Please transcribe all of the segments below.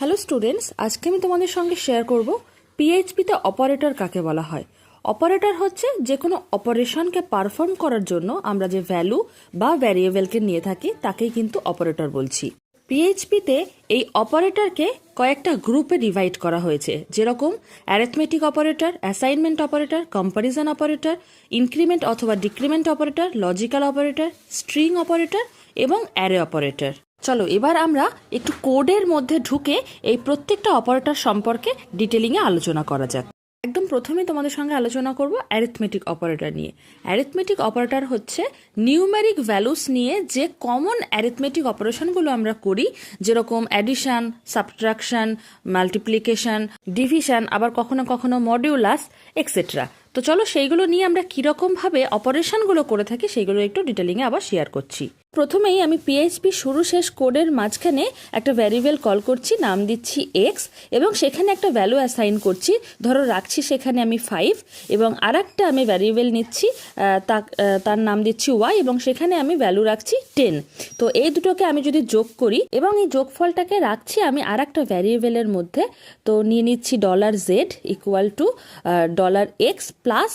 Hello students, আজকে আমি তোমাদের সঙ্গে শেয়ার করব পিএইচপিতে অপারেটর কাকে বলা হয়। অপারেটর হচ্ছে যে কোনো অপারেশনকে পারফর্ম করার জন্য আমরা যে ভ্যালু বা ভ্যারিয়েবলকে নিয়ে থাকি তাকেই কিন্তু অপারেটর বলছি। পিএইচপিতে এই অপারেটরকে কয়েকটা গ্রুপে ডিভাইড করা হয়েছে, যেরকম arithmetic operator, assignment operator, comparison operator, increment অথবা decrement operator, logical operator, string operator এবং অ্যারে অপারেটর। চলো এবার আমরা একটু কোডের মধ্যে ঢুকে এই প্রত্যেকটা অপারেটর সম্পর্কে ডিটেলিংয়ে আলোচনা করা যাক। একদম প্রথমেই তোমাদের সঙ্গে আলোচনা করব অ্যারিথমেটিক অপারেটর নিয়ে। অ্যারিথমেটিক অপারেটর হচ্ছে নিউমেরিক ভ্যালুস নিয়ে যে কমন অ্যারিথমেটিক অপারেশনগুলো আমরা করি, যেরকম অ্যাডিশন, সাবট্রাকশন, মাল্টিপ্লিকেশন, ডিভিশন, আবার কখনো কখনো মডিউলাস এক্সেট্রা। তো চলো সেইগুলো নিয়ে আমরা কীরকমভাবে অপারেশনগুলো করে থাকি সেইগুলো একটু ডিটেলিংয়ে আবার শেয়ার করছি। প্রথমেই আমি পিএইচপি শুরু শেষ কোডের মাঝখানে একটা ভ্যারিয়েবল কল করছি, নাম দিচ্ছি এক্স এবং সেখানে একটা ভ্যালু অ্যাসাইন করছি। ধরো রাখছি সেখানে আমি 5 এবং আর একটা আমি ভ্যারিয়েবল নিচ্ছি, তার নাম দিচ্ছি ওয়াই এবং সেখানে আমি ভ্যালু রাখছি 10। তো এই দুটোকে আমি যদি যোগ করি এবং এই যোগফলটাকে রাখছি আমি আর একটা ভ্যারিয়েবলের মধ্যে, তো নিয়ে নিচ্ছি $z equal to $x plus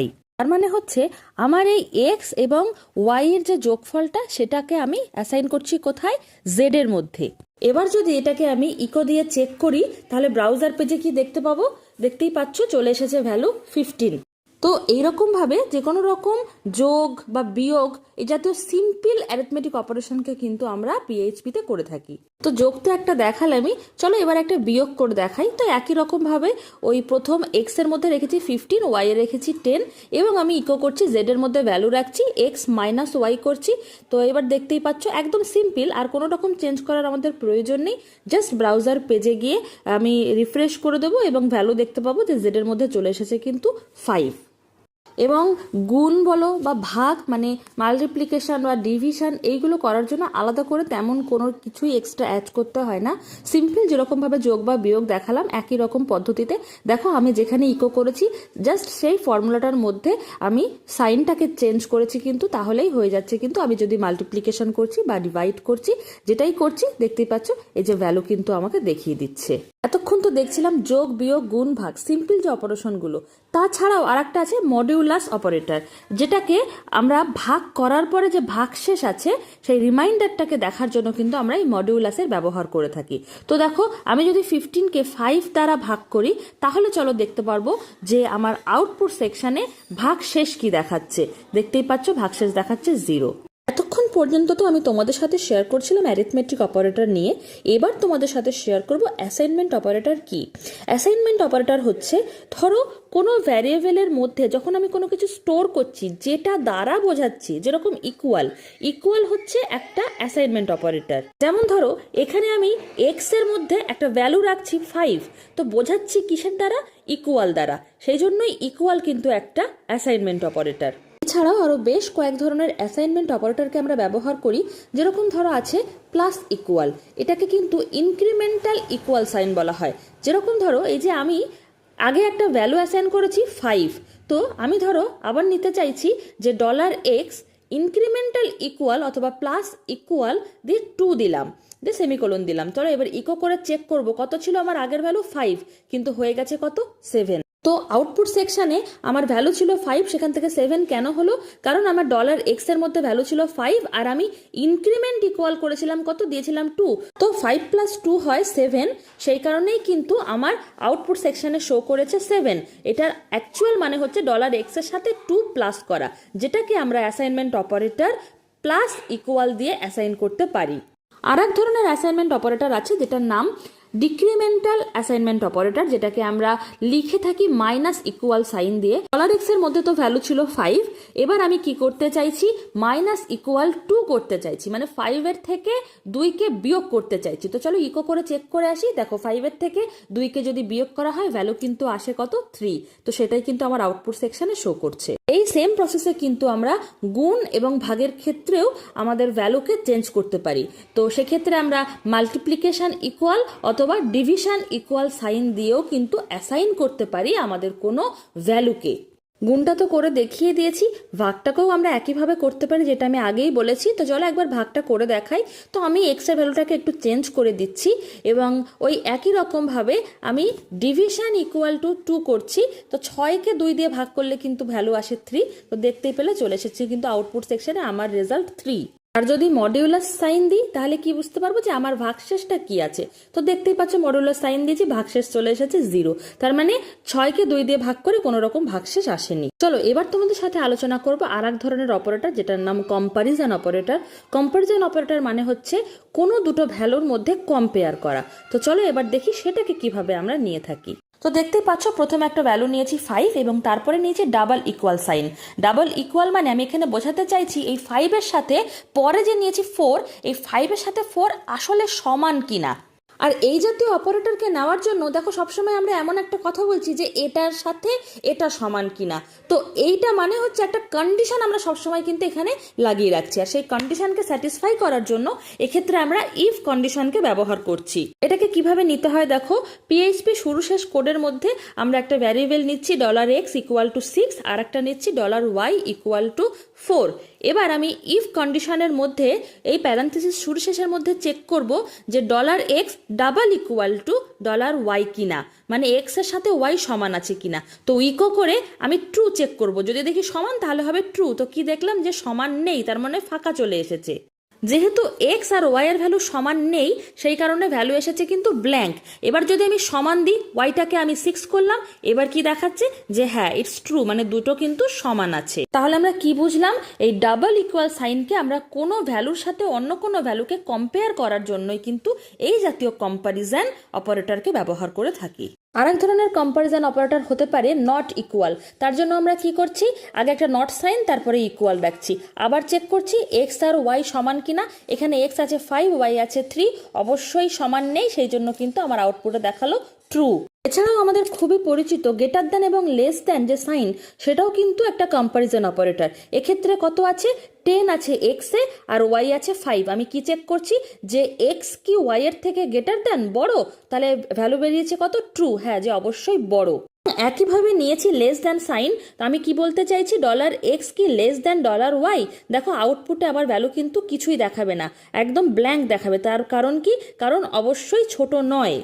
$y। তার মানে হচ্ছে আমার এই এক্স এবং ওয়াই এর যে যোগফলটা সেটাকে আমি অ্যাসাইন করছি কোথায়, জেড এর মধ্যে। এবার যদি এটাকে আমি ইকো দিয়ে চেক করি তাহলে ব্রাউজার পেজে কি দেখতে পাবো, দেখতেই পাচ্ছ চলে এসেছে ভ্যালু 15। তো এইরকমভাবে যে কোনো রকম যোগ বা বিয়োগ এই জাতীয় সিম্পল অ্যারিথমেটিক অপারেশনকে কিন্তু আমরা পিএইচপিতে করে থাকি। তো যোগ তো একটা দেখালামই, চলো এবার একটা বিয়োগ করে দেখাই। তো একই রকমভাবে ওই প্রথম এক্স এর মধ্যে রেখেছি 15, ওয়াই এর রেখেছি 10 এবং আমি ইকো করছি জেড এর মধ্যে ভ্যালু রাখছি এক্স মাইনাস ওয়াই করছি। তো এবার দেখতেই পাচ্ছ একদম সিম্পল, আর কোনো রকম চেঞ্জ করার আমাদের প্রয়োজন নেই। জাস্ট ব্রাউজার পেজে গিয়ে আমি রিফ্রেশ করে দেবো এবং ভ্যালু দেখতে পাবো যে জেড এর মধ্যে চলে এসেছে কিন্তু 5। এবং গুণ বলো বা ভাগ মানে মাল্টিপ্লিকেশন বা ডিভিশন এইগুলো করার জন্য আলাদা করে তেমন কোনো কিছুই এক্সট্রা অ্যাড করতে হয় না। সিম্পল যেরকমভাবে যোগ বা বিয়োগ দেখালাম একই রকম পদ্ধতিতে দেখো আমি যেখানে ইকো করেছি জাস্ট সেই ফর্মুলাটার মধ্যে আমি সাইনটাকে চেঞ্জ করেছি কিন্তু তাহলেই হয়ে যাচ্ছে। কিন্তু আমি যদি মাল্টিপ্লিকেশন করছি বা ডিভাইড করছি যেটাই করছি দেখতেই পাচ্ছ এই যে ভ্যালু কিন্তু আমাকে দেখিয়ে দিচ্ছে। এতক্ষণ তো দেখছিলাম যোগ বিয়োগ গুণ ভাগ সিম্পল যে অপারেশনগুলো, তাছাড়াও আর একটা আছে মডিউলাস অপারেটর, যেটাকে আমরা ভাগ করার পরে যে ভাগশেষ আছে সেই রিমাইন্ডারটাকে দেখার জন্য কিন্তু আমরা এই মডিউলাসের ব্যবহার করে থাকি। তো দেখো আমি যদি 15কে 5 দ্বারা ভাগ করি তাহলে চলো দেখতে পারবো যে আমার আউটপুট সেকশনে ভাগশেষ কি দেখাচ্ছে, দেখতেই পাচ্ছ ভাগশেষ দেখাচ্ছে 0। এতক্ষণ পর্যন্ত তো আমি তোমাদের সাথে শেয়ার করছিলাম অ্যারিথমেটিক অপারেটর নিয়ে, এবার তোমাদের সাথে শেয়ার করব অ্যাসাইনমেন্ট অপারেটর কি। অ্যাসাইনমেন্ট অপারেটর হচ্ছে ধরো কোনো ভ্যারিয়েবলের মধ্যে যখন আমি কোনো কিছু স্টোর করছি যেটা দ্বারা বোঝাচ্ছি, যেরকম ইকুয়াল হচ্ছে একটা অ্যাসাইনমেন্ট অপারেটর। যেমন ধরো এখানে আমি এক্স এর মধ্যে একটা ভ্যালু রাখছি 5, তো বোঝাচ্ছি কিসের দ্বারা, ইকুয়াল দ্বারা, সেই জন্যই ইকুয়াল কিন্তু একটা অ্যাসাইনমেন্ট অপারেটর। এছাড়াও আরও বেশ কয়েক ধরনের অ্যাসাইনমেন্ট অপারেটরকে আমরা ব্যবহার করি, যেরকম ধরো আছে প্লাস ইকুয়াল, এটাকে কিন্তু ইনক্রিমেন্টাল ইকুয়াল সাইন বলা হয়। যেরকম ধরো এই যে আমি আগে একটা ভ্যালু অ্যাসাইন করেছি 5, তো আমি ধরো আবার নিতে চাইছি যে $x ইনক্রিমেন্টাল ইকুয়াল অথবা প্লাস ইকুয়াল দিয়ে 2 দিলাম, দিয়ে সেমিকোলন দিলাম। চলো এবার ইকো করে চেক করব কত ছিল আমার আগের ভ্যালু 5 কিন্তু হয়ে গেছে কত 7। তো আউটপুট সেকশানে আমার ভ্যালু ছিল 5, সেখান থেকে 7 কেন হলো, কারণ আমার $x এর মধ্যে ভ্যালু ছিল 5 আর আমি ইনক্রিমেন্ট ইকুয়াল করেছিলাম কত, দিয়েছিলাম 2, তো 5 প্লাস 2 হয় 7, সেই কারণেই কিন্তু আমার আউটপুট সেকশানে শো করেছে 7। এটার অ্যাকচুয়াল মানে হচ্ছে $x এর সাথে 2 প্লাস করা, যেটাকে আমরা অ্যাসাইনমেন্ট অপারেটর প্লাস ইকুয়াল দিয়ে অ্যাসাইন করতে পারি। আর এক ধরনের অ্যাসাইনমেন্ট অপারেটর আছে যেটার নাম ডিক্রিমেন্টাল অ্যাসাইনমেন্ট অপারেটর, যেটাকে আমরা লিখে থাকি মাইনাস ইকুয়াল সাইন দিয়ে। $x এর মধ্যে তো ভ্যালু ছিল 5, এবার আমি কি করতে চাইছি, মাইনাস ইকুয়াল 2 করতে চাইছি, মানে 5 এর থেকে 2কে বিয়োগ করতে চাইছি। তো চলো ইকো করে চেক করে আসি। দেখো 5 এর থেকে 2কে যদি বিয়োগ করা হয় ভ্যালু কিন্তু আসে কত 3, তো সেটাই কিন্তু আমার আউটপুট সেকশনে শো করছে। এই সেম প্রসেসে কিন্তু আমরা গুণ এবং ভাগের ক্ষেত্রেও আমাদের ভ্যালুকে চেঞ্জ করতে পারি। তো সেক্ষেত্রে আমরা মাল্টিপ্লিকেশন ইকুয়াল অথবা ডিভিশন ইকুয়াল সাইন দিয়েও কিন্তু অ্যাসাইন করতে পারি আমাদের কোনো ভ্যালুকে। গুণটা তো করে দেখিয়ে দিয়েছি, ভাগটাকেও আমরা একইভাবে করতে পারি, যেটা আমি আগেই বলেছি। তো চলো একবার ভাগটা করে দেখাই। তো আমি এক্সের ভ্যালুটাকে একটু চেঞ্জ করে দিচ্ছি এবং ওই একই রকমভাবে আমি ডিভিশন ইকুয়াল টু 2 করছি। তো 6কে 2 দিয়ে ভাগ করলে কিন্তু ভ্যালু আসে 3। তো দেখতেই পেলে চলে এসেছি কিন্তু আউটপুট সেকশনে আমার রেজাল্ট 3। আর যদি মডিউলাস সাইন দিই তাহলে কি বুঝতে পারবো যে আমার ভাগশেষটা কি আছে। তো দেখতেই পাচ্ছ মডিউলাস সাইন দিয়েছি, ভাগশেষ চলে এসেছে 0। তার মানে 6কে 2 দিয়ে ভাগ করে কোনো রকম ভাগশেষ আসেনি। চলো এবার তোমাদের সাথে আলোচনা করবো আর এক ধরনের অপারেটর, যেটার নাম কম্পারিজন অপারেটর। কম্পারিজন অপারেটর মানে হচ্ছে কোনো দুটো ভ্যালুর মধ্যে কম্পেয়ার করা। তো চলো এবার দেখি সেটাকে কিভাবে আমরা নিয়ে থাকি। তো দেখতেই পাচ্ছ প্রথমে একটা ভ্যালু নিয়েছি 5 এবং তারপরে নিয়েছি double equal sign. Double equal মানে আমি এখানে বোঝাতে চাইছি এই 5-এর সাথে পরে যে নিয়েছি 4, এই 5-এর সাথে 4 আসলে সমান কিনা। আর এই জাতীয় অপারেটরকে নেওয়ার জন্য দেখো সবসময় আমরা এমন একটা কথা বলছি যে এটার সাথে এটা সমান কিনা। তো এইটা মানে হচ্ছে একটা কন্ডিশন আমরা সবসময় কিন্তু এখানে লাগিয়ে রাখছি, আর সেই কন্ডিশনকে স্যাটিসফাই করার জন্য এক্ষেত্রে আমরা ইফ কন্ডিশনকে ব্যবহার করছি। এটাকে কিভাবে নিতে হয় দেখো, পিএইচপি শুরু শেষ কোডের মধ্যে আমরা একটা ভ্যারিয়েবল নিচ্ছি $x ইকুয়াল টু 6, আর একটা নিচ্ছি $y ইকুয়াল টু 4। এবার আমি ইফ কন্ডিশনের মধ্যে এই প্যারান্থেসিস শুরু শেষের মধ্যে চেক করব যে $x double equal to $y কিনা, মানে এক্স এর সাথে ওয়াই সমান আছে কিনা। তো ইকো করে আমি ট্রু চেক করব, যদি দেখি সমান তাহলে হবে ট্রু। তো কি দেখলাম যে সমান নেই, তার মানে ফাঁকা চলে এসেছে। যেহেতু এক্স আর ওয়াই এর ভ্যালু সমান নেই সেই কারণে ভ্যালু এসেছে কিন্তু ব্ল্যাঙ্ক। এবার যদি আমি সমান দিই, ওয়াইটাকে আমি 6 করলাম, এবার কি দেখাচ্ছে যে হ্যাঁ ইটস ট্রু, মানে দুটো কিন্তু সমান আছে। তাহলে আমরা কি বুঝলাম, এই ডাবল ইকুয়াল সাইনকে আমরা কোনো ভ্যালুর সাথে অন্য কোনো ভ্যালুকে কম্পেয়ার করার জন্যই কিন্তু এই জাতীয় কম্পারিজন অপারেটরকে ব্যবহার করে থাকি। আরেক ধরনের কম্পারিজন অপারেটর হতে পারে নট ইকুয়াল। তার জন্য আমরা কি করছি, আগে একটা নট সাইন তারপরে ইকুয়াল রাখছি, আবার চেক করছি এক্স আর ওয়াই সমান কিনা। এখানে এক্স আছে 5, ওয়াই আছে 3, অবশ্যই সমান নেই, সেই জন্য কিন্তু আমার আউটপুটে দেখালো ট্রু। এছাড়াও আমাদের খুবই পরিচিত গ্রেটার দ্যান এবং লেস দ্যান যে সাইন, সেটাও কিন্তু একটা কম্পারিজন অপারেটর। এক্ষেত্রে কত আছে, 10 আছে এক্স এ আর ওয়াই আছে 5। আমি কি চেক করছি যে এক্স কি ওয়াই এর থেকে গ্রেটার দ্যান বড়, তাহলে ভ্যালু বেরিয়েছে কত ট্রু, হ্যাঁ যে অবশ্যই বড়। একইভাবে নিয়েছি লেস দ্যান সাইন, তো আমি কি বলতে চাইছি $x কি লেস দ্যান $y। দেখো আউটপুটে আবার ভ্যালু কিন্তু কিছুই দেখাবে না, একদম ব্ল্যাঙ্ক দেখাবে। তার কারণ কি, কারণ অবশ্যই ছোট নয়।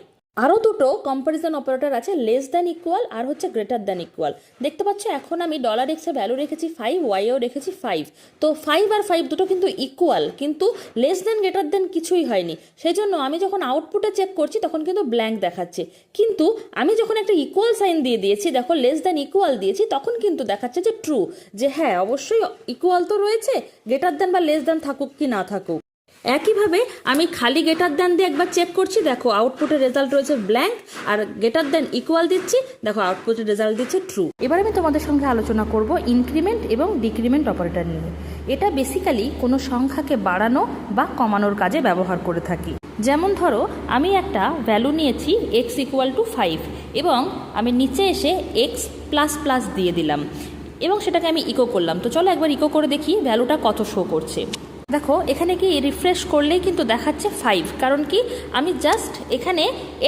আরও দুটো কম্পারিজন অপারেটর আছে, লেস দ্যান ইকুয়াল আর হচ্ছে গ্রেটার দ্যান ইকুয়াল। দেখতে পাচ্ছ এখন আমি $x এর ভ্যালু রেখেছি 5, ওয়াইও রেখেছি 5। তো 5 আর 5 দুটো কিন্তু ইকুয়াল, কিন্তু লেস দ্যান গ্রেটার দ্যান কিছুই হয়নি। সেই জন্য আমি যখন আউটপুটে চেক করছি তখন কিন্তু ব্ল্যাঙ্ক দেখাচ্ছে। কিন্তু আমি যখন একটা ইকুয়াল সাইন দিয়ে দিয়েছি, দেখো লেস দ্যান ইকুয়াল দিয়েছি, তখন কিন্তু দেখাচ্ছে যে ট্রু, যে হ্যাঁ অবশ্যই ইকুয়াল তো রয়েছে, গ্রেটার দ্যান বা লেস দ্যান থাকুক কি না থাকুক। একইভাবে আমি খালি গ্রেটার দ্যান দিয়ে একবার চেক করছি, দেখো আউটপুটের রেজাল্ট রয়েছে ব্ল্যাঙ্ক, আর গ্রেটার দ্যান ইকুয়াল দিচ্ছি, দেখো আউটপুটের রেজাল্ট দিচ্ছে ট্রু। এবার আমি তোমাদের সঙ্গে আলোচনা করব ইনক্রিমেন্ট এবং ডিক্রিমেন্ট অপারেটর নিয়ে। এটা বেসিক্যালি কোনো সংখ্যাকে বাড়ানো বা কমানোর কাজে ব্যবহার করে থাকি। যেমন ধরো আমি একটা ভ্যালু নিয়েছি x ইকুয়াল টু 5 এবং আমি নিচে এসে x প্লাস প্লাস দিয়ে দিলাম এবং সেটাকে আমি ইকো করলাম। তো চলো একবার ইকো করে দেখি ভ্যালুটা কত শো করছে। দেখো এখানে কি রিফ্রেশ করলেই কিন্তু দেখাচ্ছে 5, কারণ কি আমি জাস্ট এখানে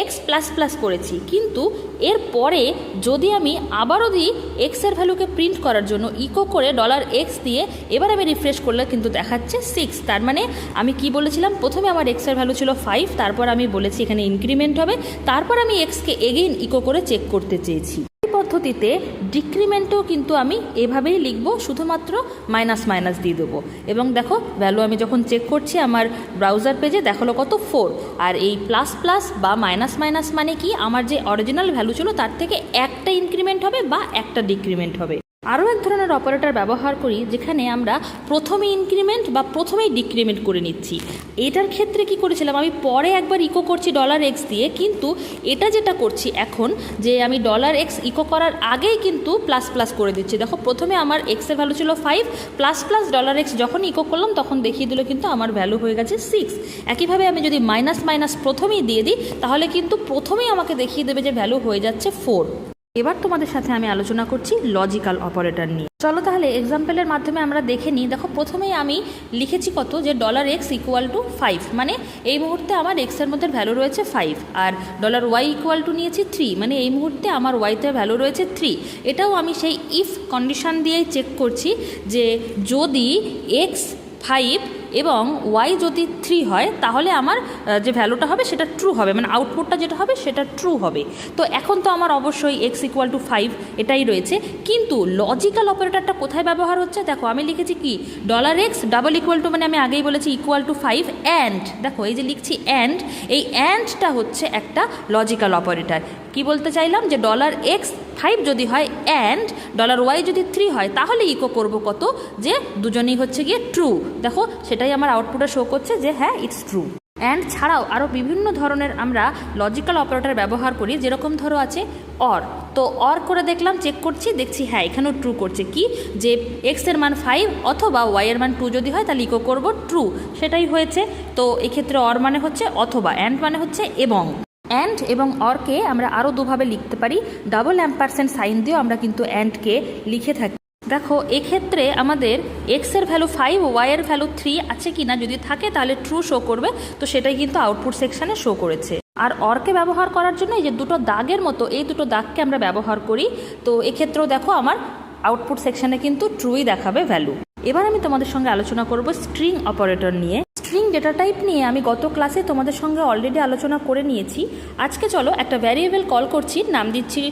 x প্লাস প্লাস করেছি। কিন্তু এরপরে যদি আমি আবারও দিই x এর ভ্যালুকে প্রিন্ট করার জন্য ইকো করে $x দিয়ে এবার আমি রিফ্রেশ করলে কিন্তু দেখাচ্ছে 6। তার মানে আমি কি বলেছিলাম, প্রথমে আমার x এর ভ্যালু ছিল 5, তারপর আমি বলেছি এখানে ইনক্রিমেন্ট হবে, তারপর আমি xকে এগেইন ইকো করে চেক করতে চেয়েছি। পদ্ধতিতে ডিক্রিমেন্টও কিন্তু আমি এভাবেই লিখব, শুধুমাত্র মাইনাস মাইনাস দিয়ে দেবো এবং দেখো ভ্যালু আমি যখন চেক করছি আমার ব্রাউজার পেজে দেখালো কত 4। আর এই প্লাস প্লাস বা মাইনাস মাইনাস মানে কি, আমার যে অরিজিনাল ভ্যালু ছিল তার থেকে একটা ইনক্রিমেন্ট হবে বা একটা ডিক্রিমেন্ট হবে। আরও এক ধরনের অপারেটর ব্যবহার করি যেখানে আমরা প্রথমে ইনক্রিমেন্ট বা প্রথমেই ডিক্রিমেন্ট করে নিচ্ছি। এটার ক্ষেত্রে কি করেছিলাম, আমি পরে একবার ইকো করছি $x দিয়ে, কিন্তু এটা যেটা করছি এখন যে আমি $x ইকো করার আগেই কিন্তু প্লাস প্লাস করে দিচ্ছি। দেখো প্রথমে আমার x এর ভ্যালু ছিল 5, প্লাস প্লাস $x যখন ইকো করলাম তখন দেখিয়ে দিল কিন্তু আমার ভ্যালু হয়ে গেছে 6। একইভাবে আমি যদি মাইনাস মাইনাস প্রথমেই দিয়ে দিই তাহলে কিন্তু প্রথমেই আমাকে দেখিয়ে দেবে যে ভ্যালু হয়ে যাচ্ছে 4। এবার তোমাদের সাথে আমি আলোচনা করছি লজিক্যাল অপারেটর নিয়ে। চলো তাহলে এক্সাম্পলের মাধ্যমে আমরা দেখে নিই। দেখো প্রথমেই আমি লিখেছি কত, যে $x = 5, মানে এই মুহূর্তে আমার এক্সের মধ্যে ভ্যালু রয়েছে 5, আর $y = নিয়েছি 3, মানে এই মুহূর্তে আমার ওয়াইতে ভ্যালু রয়েছে 3। এটাও আমি সেই ইফ কন্ডিশন দিয়েই চেক করছি যে যদি x 5 এবং y যদি 3 হয় তাহলে আমার যে ভ্যালুটা হবে সেটা ট্রু হবে, মানে আউটপুটটা যেটা হবে সেটা ট্রু হবে। তো এখন তো আমার অবশ্যই x = 5 এটাই রয়েছে, কিন্তু লজিক্যাল অপারেটরটা কোথায় ব্যবহার হচ্ছে? দেখো আমি লিখেছি কি $x = মানে আমি আগেই বলেছি =5 অ্যান্ড, দেখো এই যে লিখছি অ্যান্ড, এই অ্যান্ডটা হচ্ছে একটা লজিক্যাল অপারেটর। কি বলতে চাইলাম যে $x 5 যদি হয় অ্যান্ড $y যদি 3 হয় তাহলে ইকো করব কত, যে দুজনেই হচ্ছে গিয়ে ট্রু। দেখো সেটাই আমার আউটপুটে শো করছে যে হ্যাঁ ইটস ট্রু। অ্যান্ড ছাড়াও আরও বিভিন্ন ধরনের আমরা লজিক্যাল অপারেটর ব্যবহার করি, যেরকম ধরো আছে অর। তো অর করে দেখলাম, চেক করছি, দেখছি হ্যাঁ এখানেও ট্রু করছে, কি যে x এর মান 5 অথবা y এর মান 2 যদি হয় তাহলে ইকো করব ট্রু, সেটাই হয়েছে। তো এক্ষেত্রে অর মানে হচ্ছে অথবা, অ্যান্ড মানে হচ্ছে এবং। অ্যান্ড এবং অরকে আমরা আরও দুভাবে লিখতে পারি, $& সাইন দিয়েও আমরা কিন্তু অ্যান্ডকে লিখে থাকি। দেখো এক্ষেত্রে আমাদের এক্স এর ভ্যালু 5, ওয়াই এর ভ্যালু 3 আছে কি না, যদি থাকে তাহলে ট্রু শো করবে, তো সেটাই কিন্তু আউটপুট সেকশানে শো করেছে। আর অরকে ব্যবহার করার জন্য এই যে দুটো দাগের মতো, এই দুটো দাগকে আমরা ব্যবহার করি। তো এক্ষেত্রেও দেখো আমার আউটপুট সেকশানে কিন্তু ট্রুই দেখাবে ভ্যালু। এবার আমি তোমাদের সঙ্গে আলোচনা করব স্ট্রিং অপারেটর নিয়ে। স্ট্রিং ডেটা টাইপ নিয়ে আমি গত ক্লাসে তোমাদের সঙ্গে অলরেডি আলোচনা করে নিয়েছি। আজকে চলো একটা ভ্যারিয়েবল কল করছি, নাম দিচ্ছি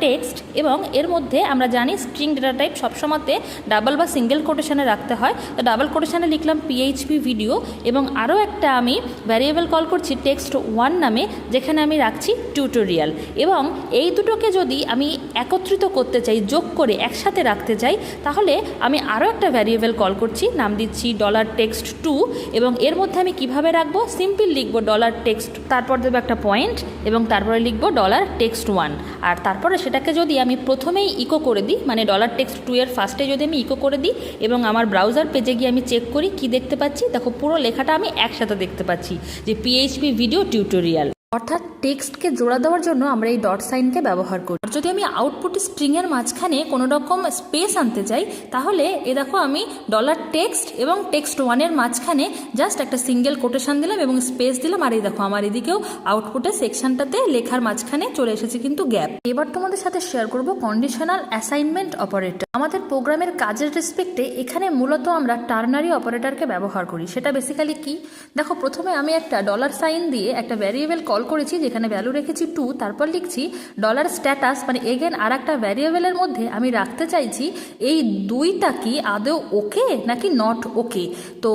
$text, এবং এর মধ্যে আমরা জানি স্ট্রিং ডেটা টাইপ সবসময়তে ডাবল বা সিঙ্গেল কোটেশনে রাখতে হয়। তো ডাবল কোটেশনে লিখলাম PHP ভিডিও, এবং আরও একটা আমি ভ্যারিয়েবল কল করছি text1 নামে, যেখানে আমি রাখছি টিউটোরিয়াল। এবং এই দুটোকে যদি আমি একত্রিত করতে চাই, যোগ করে একসাথে রাখতে চাই, তাহলে আমি আরও একটা ভ্যারিয়েবল কল করছি, নাম দিচ্ছি $text2, এবং এর মধ্যে আমি কিভাবে রাখবো, সিম্পল লিখবো $text, তারপর দেবো একটা পয়েন্ট, এবং তারপরে লিখবো $text1, আর তারপরে সেটাকে যদি আমি প্রথমেই ইকো করে দিই, মানে $text2 এর ফার্স্টে যদি আমি ইকো করে দিই এবং আমার ব্রাউজার পেজে গিয়ে আমি চেক করি কি দেখতে পাচ্ছি, দেখো পুরো লেখাটা আমি একসাথে দেখতে পাচ্ছি যে PHP ভিডিও টিউটোরিয়াল। অর্থাৎ টেক্সটকে জোড়া দেওয়ার জন্য আমরা এই ডট সাইনকে ব্যবহার করি। আর যদি আমি আউটপুট স্ট্রিংয়ের মাঝখানে কোনো রকম স্পেস আনতে চাই, তাহলে এ দেখো আমি $text এবং text1 এর মাঝখানে জাস্ট একটা সিঙ্গেল কোটেশন দিলাম এবং স্পেস দিলাম, আর এই দেখো আমার এদিকেও আউটপুটের সেকশনটাতে লেখার মাঝখানে চলে এসেছে কিন্তু গ্যাপ। এবার তোমাদের সাথে শেয়ার করব কন্ডিশনাল অ্যাসাইনমেন্ট অপারেটর। আমাদের প্রোগ্রামের কাজের রেসপেক্টে এখানে মূলত আমরা টার্নারি অপারেটরকে ব্যবহার করি। সেটা বেসিক্যালি কি, দেখো প্রথমে আমি একটা $সাইন দিয়ে একটা ভ্যারিয়েবল কল করেছি, যেখানে ভ্যালু রেখেছি 2, তারপর লিখছি $স্ট্যাটাস, মানে এগেন আর একটা ভ্যারিয়েবলের মধ্যে আমি রাখতে চাইছি এই দুইটা কি আদৌ ওকে নাকি নট ওকে। তো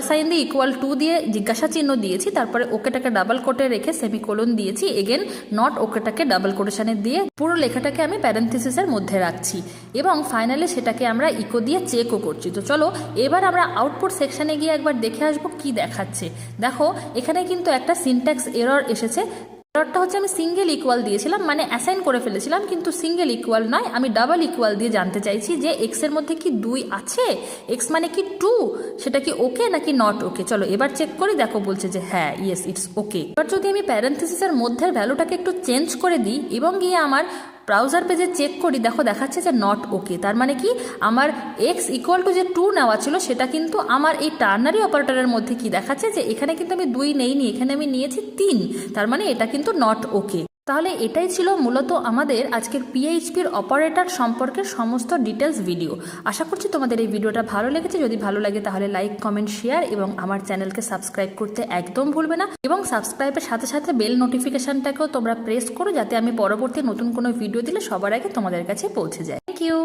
$সাইন দিয়ে =2 দিয়ে জিজ্ঞাসা চিহ্ন দিয়েছি, তারপরে ওকেটাকে ডাবল কোটে রেখে সেমিকোলন দিয়েছি, এগেন নট ওকেটাকে ডাবল কোটেশনে দিয়ে পুরো লেখাটাকে আমি প্যারেন্থেসিসের মধ্যে রাখছি, এবং ফাইনালি সেটাকে আমরা ইকো দিয়ে চেকও করছি। তো চলো এবার আমরা আউটপুট সেকশানে গিয়ে একবার দেখে আসবো কি দেখাচ্ছে। দেখো এখানে কিন্তু একটা সিনট্যাক্স এরর এসেছে। এররটা হচ্ছে আমি সিঙ্গেল ইকুয়াল দিয়েছিলাম, মানে অ্যাসাইন করে ফেলেছিলাম, কিন্তু সিঙ্গেল ইকুয়াল নয়, আমি ডাবল ইকুয়াল দিয়ে জানতে চাইছি যে এক্স এর মধ্যে কি 2 আছে, এক্স মানে কি 2, সেটা কি ওকে নাকি নট ওকে। চলো এবার চেক করি, দেখো বলছে যে হ্যাঁ ইয়েস ইটস ওকে। এবার যদি আমি প্যারেন্থেসিসের মধ্যের ভ্যালুটাকে একটু চেঞ্জ করে দিই এবং গিয়ে আমার ব্রাউজার পেজে চেক করি, দেখো দেখাচ্ছে যে নট ওকে। তার মানে কি আমার এক্স = যে 2 নেওয়া ছিল সেটা কিন্তু আমার এই টার্নারি অপারেটরের মধ্যে কি দেখাচ্ছে যে এখানে কিন্তু আমি 2 নেইনি, এখানে আমি নিয়েছি 3, তার মানে এটা কিন্তু নট ওকে। তাহলে এটাই ছিল মূলত আমাদের আজকের PHPর অপারেটর সম্পর্কে সমস্ত ডিটেলস ভিডিও। আশা করছি তোমাদের এই ভিডিওটা ভালো লেগেছে। যদি ভালো লাগে তাহলে লাইক, কমেন্ট, শেয়ার এবং আমার চ্যানেলকে সাবস্ক্রাইব করতে একদম ভুলবে না, এবং সাবস্ক্রাইবের সাথে সাথে বেল নোটিফিকেশনটাকেও তোমরা প্রেস করো, যাতে আমি পরবর্তী নতুন কোনো ভিডিও দিলে সবার আগে তোমাদের কাছে পৌঁছে যায়। Thank you.